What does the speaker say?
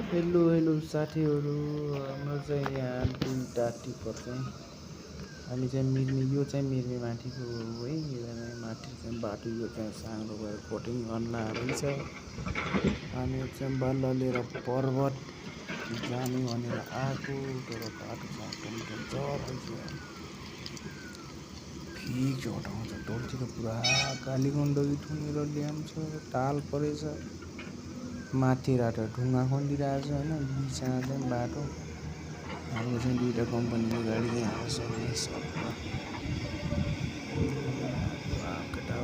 hello hello साथीहरू हाम्रो चाहिँ यहाँ दुईवटा टिप्पर चाहिँ हामी चाहिँ मिर्मी यो चाहिँ मिर्मी माथिको हो है यो चाहिँ माथि चाहिँ बाटो यो चाहिँ सानो गएर कोटिङ गर्न लागेको छ हामी चाहिँ बल्ल लिएर पर्वत जाने भनेर आएको तर बाटो चाहिँ एकदम डेन्जर रहेछ फिक्स हटाउँछ टोलतिर पुरा काली गण्डकी ठुनेर ल्याउँछ टाल परेछ माथिबाट ढुङ्गा खनिदिइरहेछ होइन बिचमा चाहिँ बाटो हाम्रो चाहिँ दुईवटा कम्पनीको गाडी चाहिँ आउँछ नि सबको केटा